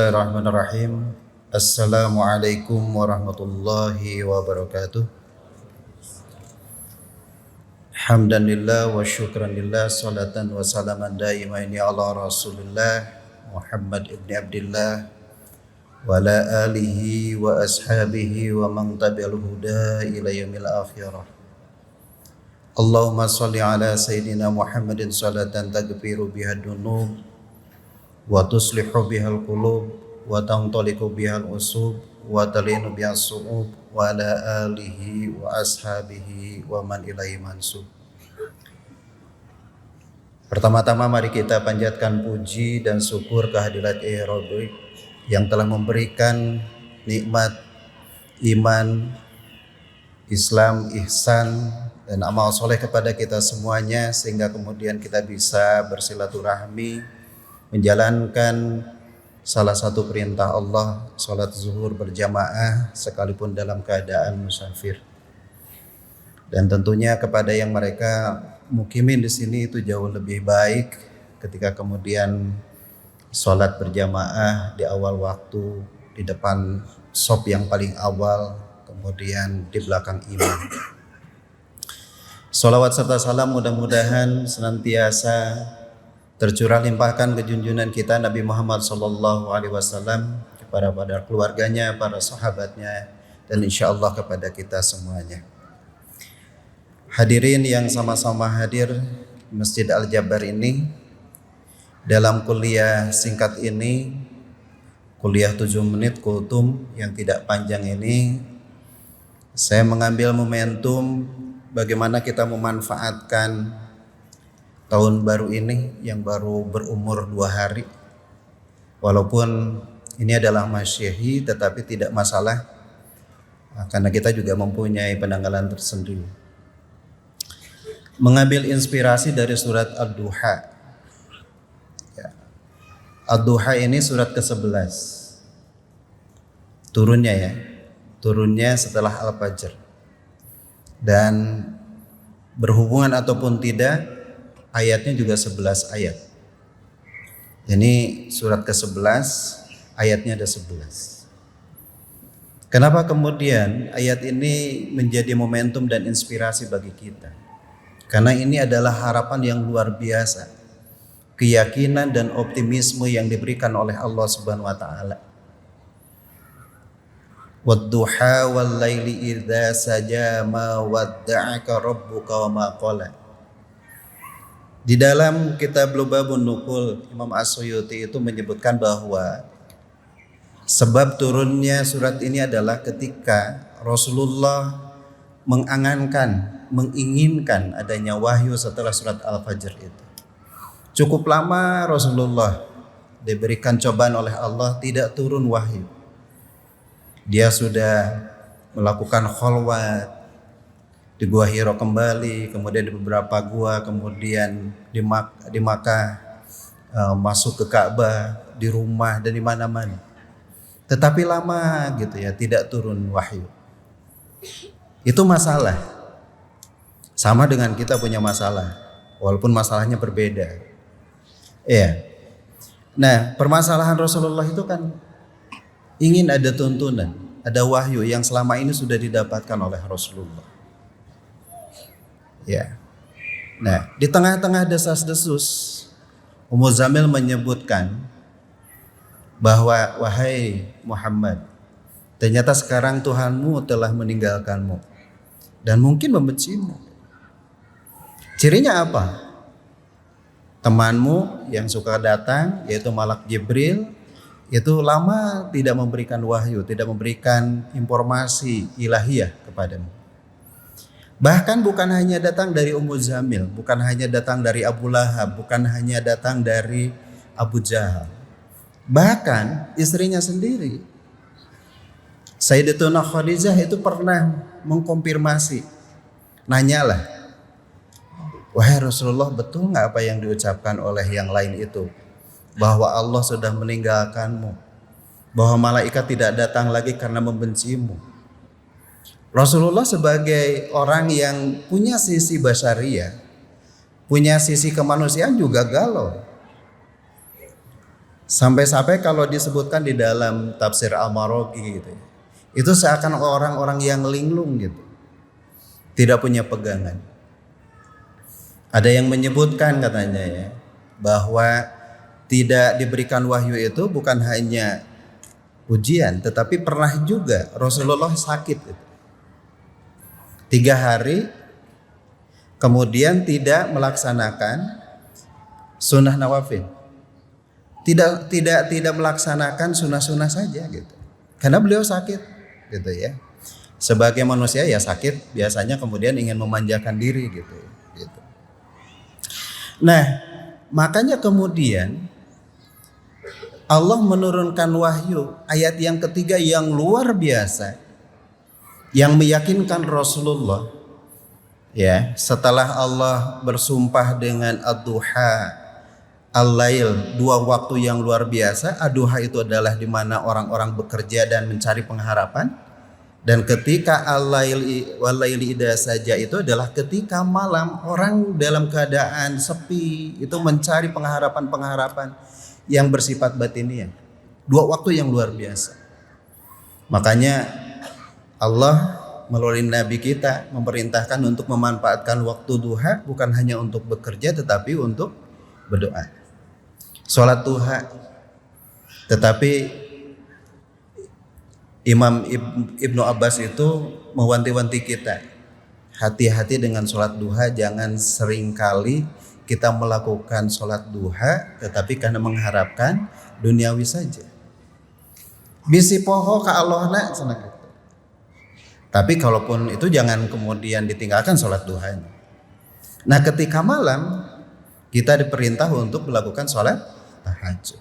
Bismillahirrahmanirrahim. Assalamualaikum warahmatullahi wabarakatuh. Hamdanillah wa syukranillah, salatan wa salaman daimaini ala rasulillah Muhammad ibn Abdillah wa ala alihi wa ashabihi wa man tabi'al huda ila yaumil akhirah. Allahumma salli ala sayyidina Muhammadin salatan tagfiru biha dunub wa tuslihu bihal qulub wa tantaliqu bihal usub wa talinu bihas su'ub wa ala alihi wa ashabihi wa man ilaihi mansub. Pertama-tama mari kita panjatkan puji dan syukur kehadirat Rabbi yang telah memberikan nikmat iman, Islam, ihsan dan amal soleh kepada kita semuanya, sehingga kemudian kita bisa bersilaturahmi, menjalankan salah satu perintah Allah, sholat zuhur berjamaah sekalipun dalam keadaan musafir. Dan tentunya kepada yang mereka mukimin di sini itu jauh lebih baik ketika kemudian sholat berjamaah di awal waktu, di depan shop yang paling awal, kemudian di belakang imam. Sholawat serta salam mudah-mudahan senantiasa tercurah limpahkan ke junjungan kita Nabi Muhammad SAW kepada keluarganya, para sahabatnya, dan insya Allah kepada kita semuanya. Hadirin yang sama-sama hadir Masjid Al-Jabar ini, dalam kuliah singkat ini, kuliah 7 menit kultum yang tidak panjang ini, saya mengambil momentum bagaimana kita memanfaatkan tahun baru ini yang baru berumur 2 hari. Walaupun ini adalah Masyahi, tetapi tidak masalah karena kita juga mempunyai penanggalan tersendiri. Mengambil inspirasi dari surat Ad-Duha. Ad-Duha ini surat ke-11 turunnya setelah Al-Fajr, dan berhubungan ataupun tidak, ayatnya juga 11 ayat. Ini surat ke-11, ayatnya ada 11. Kenapa kemudian ayat ini menjadi momentum dan inspirasi bagi kita? Karena ini adalah harapan yang luar biasa, keyakinan dan optimisme yang diberikan oleh Allah Subhanahu wa taala. Wadduha wal laili idza saja ma wadda'aka rabbuka wa ma qala. Di dalam kitab Lubabun Nuqul, Imam As-Suyuti itu menyebutkan bahwa sebab turunnya surat ini adalah ketika Rasulullah menginginkan adanya wahyu setelah surat Al-Fajr itu. Cukup lama Rasulullah diberikan cobaan oleh Allah, tidak turun wahyu. Dia sudah melakukan khalwat di Gua Hiro kembali, kemudian di beberapa gua, kemudian di Makkah, masuk ke Ka'bah, di rumah dan di mana-mana. Tetapi lama gitu ya, tidak turun wahyu. Itu masalah. Sama dengan kita punya masalah, walaupun masalahnya berbeda. Iya. Nah, permasalahan Rasulullah itu kan ingin ada tuntunan, ada wahyu yang selama ini sudah didapatkan oleh Rasulullah. Ya. Nah, di tengah-tengah desas-desus, Ummu Zamil menyebutkan bahwa wahai Muhammad, ternyata sekarang Tuhanmu telah meninggalkanmu dan mungkin membencimu. Cirinya apa? Temanmu yang suka datang, yaitu Malak Jibril, itu lama tidak memberikan wahyu, tidak memberikan informasi ilahiyah kepadamu. Bahkan bukan hanya datang dari Ummu Zamil, bukan hanya datang dari Abu Lahab, bukan hanya datang dari Abu Jahal. Bahkan istrinya sendiri, Sayyidatuna Khadijah, itu pernah mengkonfirmasi. Nanyalah, wahai Rasulullah, betul gak apa yang diucapkan oleh yang lain itu? Bahwa Allah sudah meninggalkanmu, bahwa malaikat tidak datang lagi karena membencimu. Rasulullah sebagai orang yang punya sisi basyariyah, punya sisi kemanusiaan juga galau. Sampai-sampai kalau disebutkan di dalam tafsir Al-Maraghi gitu ya, itu seakan orang-orang yang linglung gitu, tidak punya pegangan. Ada yang menyebutkan katanya ya, bahwa tidak diberikan wahyu itu bukan hanya ujian, tetapi pernah juga Rasulullah sakit gitu. 3 hari kemudian tidak melaksanakan sunnah nawafil, tidak melaksanakan sunnah-sunnah saja gitu, karena beliau sakit gitu ya. Sebagai manusia ya sakit biasanya kemudian ingin memanjakan diri gitu. Nah, makanya kemudian Allah menurunkan wahyu ayat yang ketiga yang luar biasa, yang meyakinkan Rasulullah ya, setelah Allah bersumpah dengan ad-duha, al-lail, 2 waktu yang luar biasa. Ad-duha itu adalah di mana orang-orang bekerja dan mencari pengharapan, dan ketika al-lail wal-laili idza saja itu adalah ketika malam orang dalam keadaan sepi itu mencari pengharapan-pengharapan yang bersifat batiniah. 2 waktu yang luar biasa. Makanya Allah melalui Nabi kita memerintahkan untuk memanfaatkan waktu duha bukan hanya untuk bekerja tetapi untuk berdoa, sholat duha. Tetapi Imam Ibnu Abbas itu mewanti-wanti kita, hati-hati dengan sholat duha. Jangan seringkali kita melakukan sholat duha tetapi karena mengharapkan duniawi saja. Bisi poho ka Allah nak senang. Tapi kalaupun itu jangan kemudian ditinggalkan sholat duhanya. Nah, ketika malam kita diperintah untuk melakukan sholat tahajud.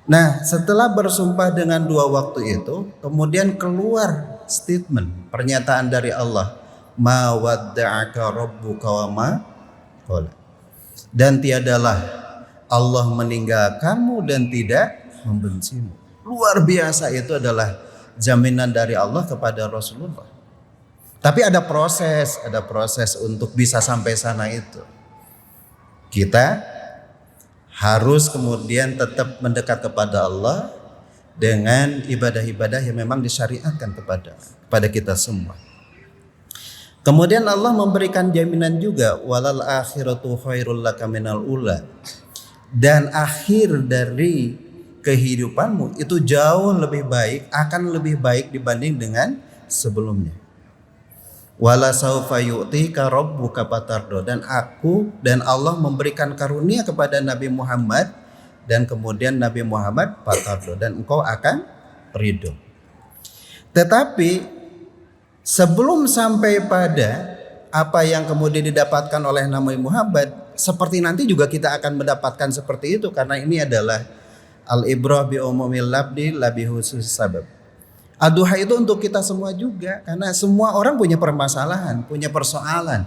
Nah, setelah bersumpah dengan 2 waktu itu, kemudian keluar statement, pernyataan dari Allah, ma wadda'aka rabbuka wa ma qala. Dan tiadalah Allah meninggalkanmu dan tidak membencimu. Luar biasa, itu adalah jaminan dari Allah kepada Rasulullah. Tapi ada proses untuk bisa sampai sana itu. Kita harus kemudian tetap mendekat kepada Allah dengan ibadah-ibadah yang memang disyariatkan kepada kita semua. Kemudian Allah memberikan jaminan juga, walal akhiratu khairul laka minal ula. Dan akhir dari kehidupanmu itu jauh lebih baik, akan lebih baik dibanding dengan sebelumnya. Wala saufa yu'tika rabbuka fatardo. Dan Allah memberikan karunia kepada Nabi Muhammad, dan kemudian Nabi Muhammad fatardo, dan engkau akan ridho. Tetapi sebelum sampai pada apa yang kemudian didapatkan oleh Nabi Muhammad, seperti nanti juga kita akan mendapatkan seperti itu, karena ini adalah al-ibrah bi umumil labdi la bi khusus sabab. Ad-duha itu untuk kita semua juga, karena semua orang punya permasalahan, punya persoalan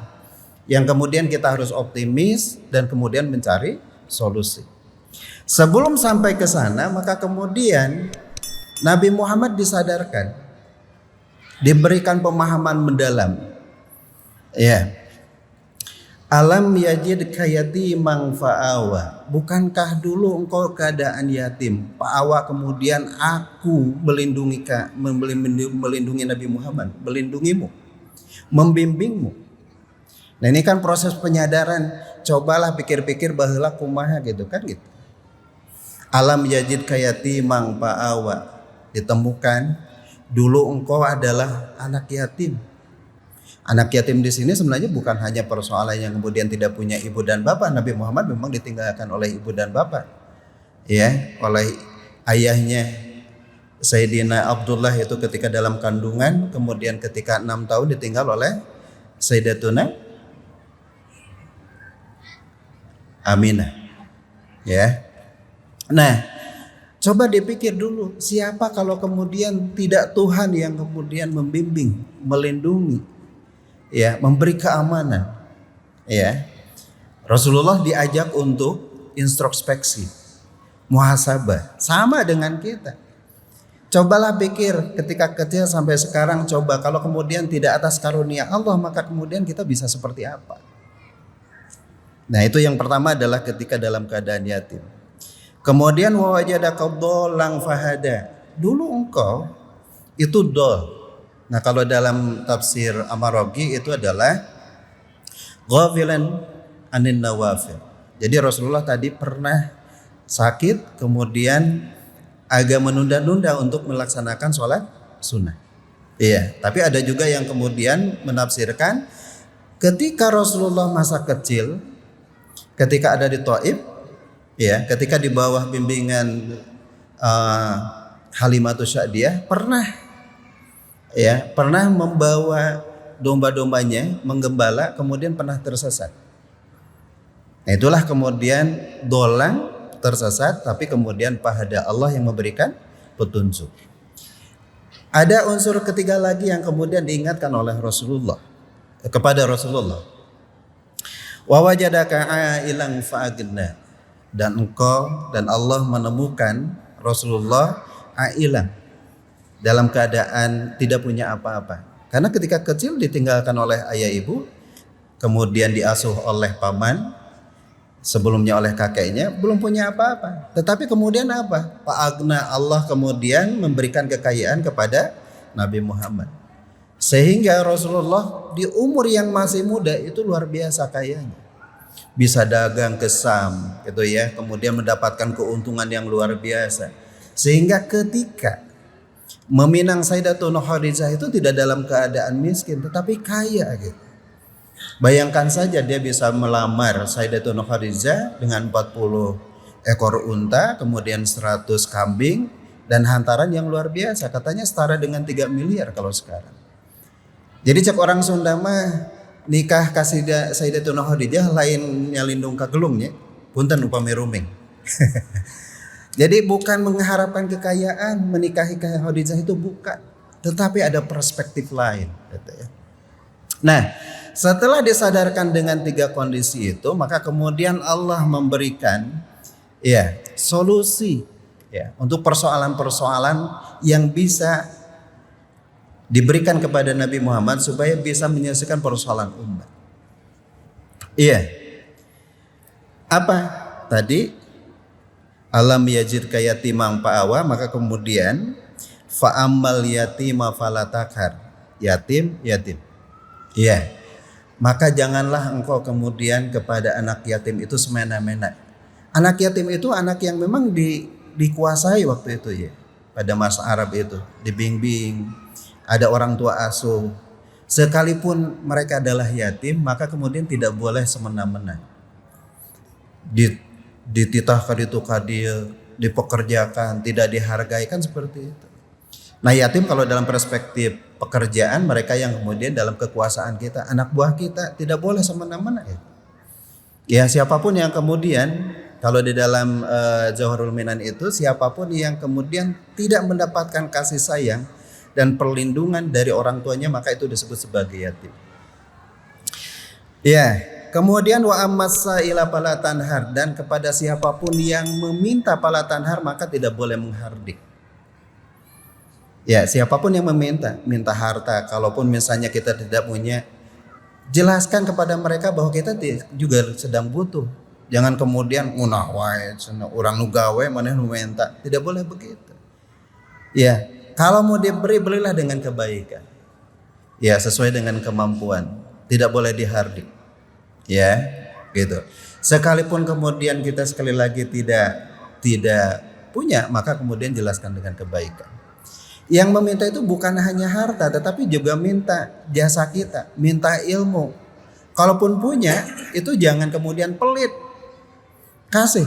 yang kemudian kita harus optimis dan kemudian mencari solusi. Sebelum sampai ke sana, maka kemudian Nabi Muhammad disadarkan, diberikan pemahaman mendalam. Ya. Alam yajidka yatiman fa'awa. Bukankah dulu engkau keadaan yatim, fa'awa, kemudian aku melindungi Nabi Muhammad, melindungimu, membimbingmu. Nah, ini kan proses penyadaran. Cobalah pikir-pikir baheula kumaha gitu kan gitu. Alam yajidka yatiman fa'awa. Ditemukan dulu engkau adalah anak yatim. Anak yatim di sini sebenarnya bukan hanya persoalan yang kemudian tidak punya ibu dan bapak. Nabi Muhammad memang ditinggalkan oleh ibu dan bapak, ya, oleh ayahnya Sayyidina Abdullah itu ketika dalam kandungan, kemudian ketika 6 tahun ditinggal oleh Sayyidatuna Aminah, ya. Nah, coba dipikir dulu, siapa kalau kemudian tidak Tuhan yang kemudian membimbing, melindungi, ya, memberi keamanan, ya. Rasulullah diajak untuk introspeksi, muhasabah, sama dengan kita. Cobalah pikir ketika kecil sampai sekarang, coba kalau kemudian tidak atas karunia Allah, maka kemudian kita bisa seperti apa? Nah, itu yang pertama adalah ketika dalam keadaan yatim. Kemudian wa wajadaka dhallan fahada. Dulu engkau itu dol. Nah, kalau dalam tafsir Amaroghi itu adalah ghafilan anin nawafil. Jadi Rasulullah tadi pernah sakit, kemudian agak menunda-nunda untuk melaksanakan sholat sunnah. Iya, tapi ada juga yang kemudian menafsirkan ketika Rasulullah masa kecil, ketika ada di Thaif, ya, ketika di bawah bimbingan Halimatus Sa'diyah pernah membawa domba-dombanya menggembala, kemudian pernah tersesat. Nah, itulah kemudian dolang tersesat, tapi kemudian pahada Allah yang memberikan petunjuk. Ada unsur ketiga lagi yang kemudian diingatkan oleh Rasulullah kepada Rasulullah. Wa wajadaka ailan fa'agna. Dan engkau dan Allah menemukan Rasulullah ailan, dalam keadaan tidak punya apa-apa. Karena ketika kecil ditinggalkan oleh ayah ibu, kemudian diasuh oleh paman, sebelumnya oleh kakeknya, belum punya apa-apa. Tetapi kemudian apa? Fa'agna, Allah kemudian memberikan kekayaan kepada Nabi Muhammad. Sehingga Rasulullah di umur yang masih muda itu luar biasa kayanya. Bisa dagang ke Sam gitu ya, kemudian mendapatkan keuntungan yang luar biasa. Sehingga ketika meminang Sayyidatuna Khadijah itu tidak dalam keadaan miskin, tetapi kaya gitu. Bayangkan saja dia bisa melamar Sayyidatuna Khadijah dengan 40 ekor unta, kemudian 100 kambing dan hantaran yang luar biasa. Katanya setara dengan 3 miliar kalau sekarang. Jadi cek orang Sunda mah nikah kasih Sayyidatuna Khadijah lain nyalindung kagelungnya, punten upami ruming. Jadi bukan mengharapkan kekayaan menikahi Khadijah itu bukan, tetapi ada perspektif lain gitu ya. Nah, setelah disadarkan dengan 3 kondisi itu, maka kemudian Allah memberikan solusi untuk persoalan-persoalan yang bisa diberikan kepada Nabi Muhammad supaya bisa menyelesaikan persoalan umat. Apa tadi? Alam yajidka yatimang fa'awa, maka kemudian fa'ammal yatima falatakhar. Yatim. Maka janganlah engkau kemudian kepada anak yatim itu semena-mena. Anak yatim itu anak yang memang dikuasai waktu itu ya. Pada masa Arab itu dibimbing, ada orang tua asuh. Sekalipun mereka adalah yatim, maka kemudian tidak boleh semena-mena. Dititah kaditu kadil, dipekerjakan, tidak dihargai, kan seperti itu. Nah, yatim kalau dalam perspektif pekerjaan, mereka yang kemudian dalam kekuasaan kita, anak buah kita, tidak boleh semena-mena ya. Ya, siapapun yang kemudian kalau di dalam Jauharul Minan itu, siapapun yang kemudian tidak mendapatkan kasih sayang dan perlindungan dari orang tuanya, maka itu disebut sebagai yatim. Kemudian wa ammasa ila fala tanhar, dan kepada siapapun yang meminta fala tanhar maka tidak boleh menghardik. Siapapun yang minta harta, kalaupun misalnya kita tidak punya, jelaskan kepada mereka bahwa kita juga sedang butuh. Jangan kemudian munah wae urang nu gawe maneh nu minta. Tidak boleh begitu. Kalau mau diberi, berilah dengan kebaikan. Sesuai dengan kemampuan. Tidak boleh dihardik. Gitu. Sekalipun kemudian kita sekali lagi tidak punya, maka kemudian jelaskan dengan kebaikan. Yang meminta itu bukan hanya harta, tetapi juga minta jasa kita, minta ilmu. Kalaupun punya, itu jangan kemudian pelit. Kasih.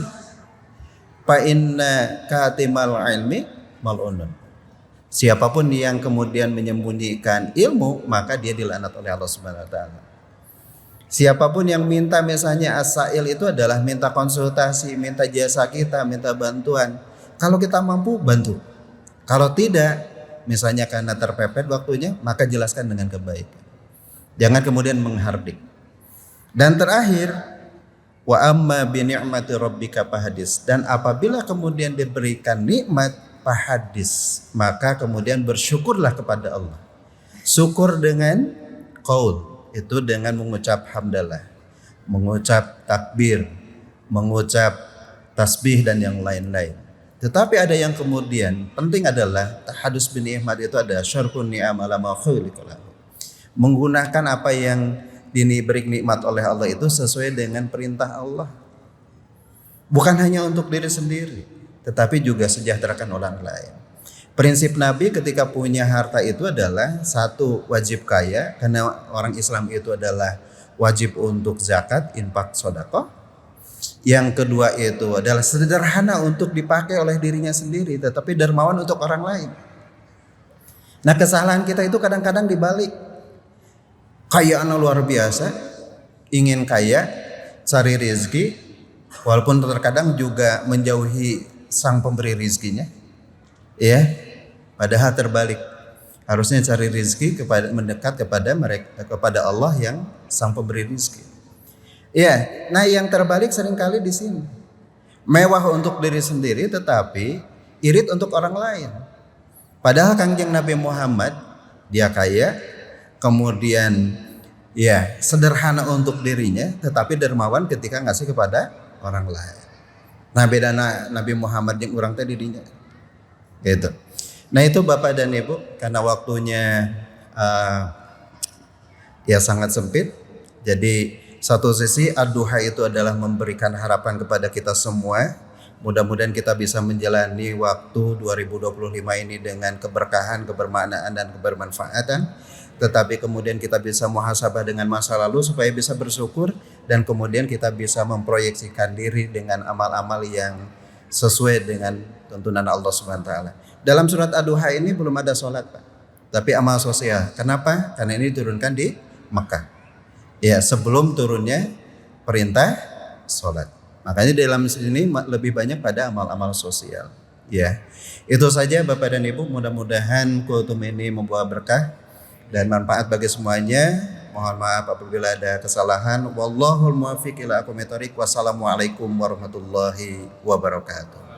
Fa inna katimal ilmi mal'unun. Siapapun yang kemudian menyembunyikan ilmu, maka dia dilaknat oleh Allah Subhanahu wa taala. Siapapun yang minta, misalnya as-sa'il itu adalah minta konsultasi, minta jasa kita, minta bantuan. Kalau kita mampu, bantu. Kalau tidak, misalnya karena terpepet waktunya, maka jelaskan dengan kebaikan. Jangan kemudian menghardik. Dan terakhir, wa amma bi ni'mati rabbika fahadis. Dan apabila kemudian diberikan nikmat, fahadis, maka kemudian bersyukurlah kepada Allah. Syukur dengan qaul, itu dengan mengucap hamdalah, mengucap takbir, mengucap tasbih dan yang lain-lain. Tetapi ada yang kemudian penting adalah tahadus bin ni'mat itu ada syarkun ni'am ala ma khuliqa lahu. Menggunakan apa yang diberi nikmat oleh Allah itu sesuai dengan perintah Allah. Bukan hanya untuk diri sendiri, tetapi juga sejahterakan orang lain. Prinsip Nabi ketika punya harta itu adalah satu, wajib kaya, karena orang Islam itu adalah wajib untuk zakat, infak, sedekah. Yang kedua itu adalah sederhana untuk dipakai oleh dirinya sendiri, tetapi dermawan untuk orang lain. Nah, kesalahan kita itu kadang-kadang dibalik. Kayaan luar biasa, ingin kaya, cari rezeki, walaupun terkadang juga menjauhi sang pemberi rizkinya. Ya, padahal terbalik. Harusnya cari rezeki mendekat kepada Allah yang sang pemberi rezeki. Ya, nah yang terbalik seringkali di sini. Mewah untuk diri sendiri tetapi irit untuk orang lain. Padahal Kangjeng Nabi Muhammad dia kaya, kemudian ya sederhana untuk dirinya tetapi dermawan ketika ngasih kepada orang lain. Nah beda Nabi Muhammad yang orang tadi dirinya. Gitu. Nah itu Bapak dan Ibu, karena waktunya ya sangat sempit. Jadi satu sisi ad-duha itu adalah memberikan harapan kepada kita semua. Mudah-mudahan kita bisa menjalani waktu 2025 ini dengan keberkahan, kebermaknaan dan kebermanfaatan. Tetapi kemudian kita bisa muhasabah dengan masa lalu supaya bisa bersyukur. Dan kemudian kita bisa memproyeksikan diri dengan amal-amal yang sesuai dengan tuntunan Allah SWT. Dalam surat ad-duha ini belum ada sholat Pak, tapi amal sosial. Kenapa? Karena ini diturunkan di Mekah. Ya, sebelum turunnya perintah sholat. Makanya dalam sini lebih banyak pada amal-amal sosial. Ya, itu saja Bapak dan Ibu. Mudah-mudahan kultum ini membawa berkah dan manfaat bagi semuanya. Mohon maaf apabila ada kesalahan. Wallahul muwaffiq ila aqwamit thoriq. Wassalamualaikum warahmatullahi wabarakatuh.